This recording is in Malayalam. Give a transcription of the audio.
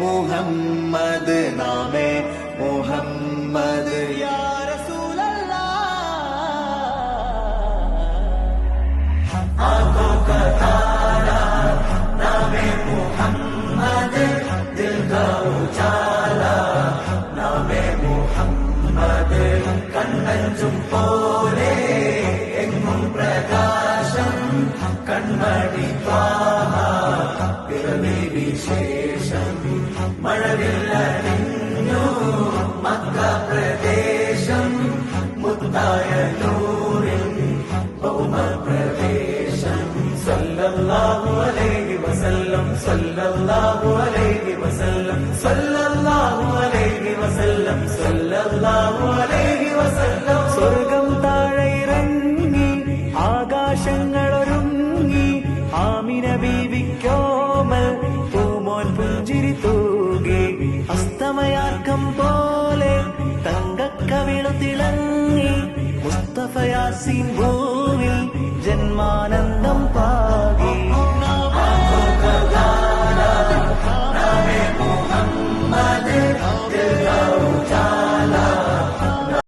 മുഹമ്മദ് നാമേ മുഹമ്മദ് യാ റസൂലല്ലാഹ് आंखों का तारा नामे मुहम्मद दिल का उजाला नामे मुहम्मद കണ്ണഞ്ചും പോലെ എങ്ങും പ്രകാശം കൺമണി ത്വാഹ പിറവി വിശേഷം മഴവില്ലണിഞ്ഞു മക്ക പ്രദേശം മുത്തായ നൂറിൻ ഭൗമ പ്രദേശം സല്ലല്ലാഹു അലൈഹി വസല്ലം സല്ലല്ലാഹു അലൈഹി വസല്ലം സല്ലല്ലാഹു അലൈഹി വസല്ലം സല്ലല്ലാഹു അലൈഹി വസല്ലം സ്വർഗം താഴെ ഇറങ്ങി ആകാശങ്ങളൊരുങ്ങി ആമിന ബീവിക്കോമൽ പൂമോൻ പുഞ്ചിരി തൂകി അസ്തമയാർക്കം പോലെ തങ്കക്കവിളു തിളങ്ങി മുസ്തഫ യാസീൻ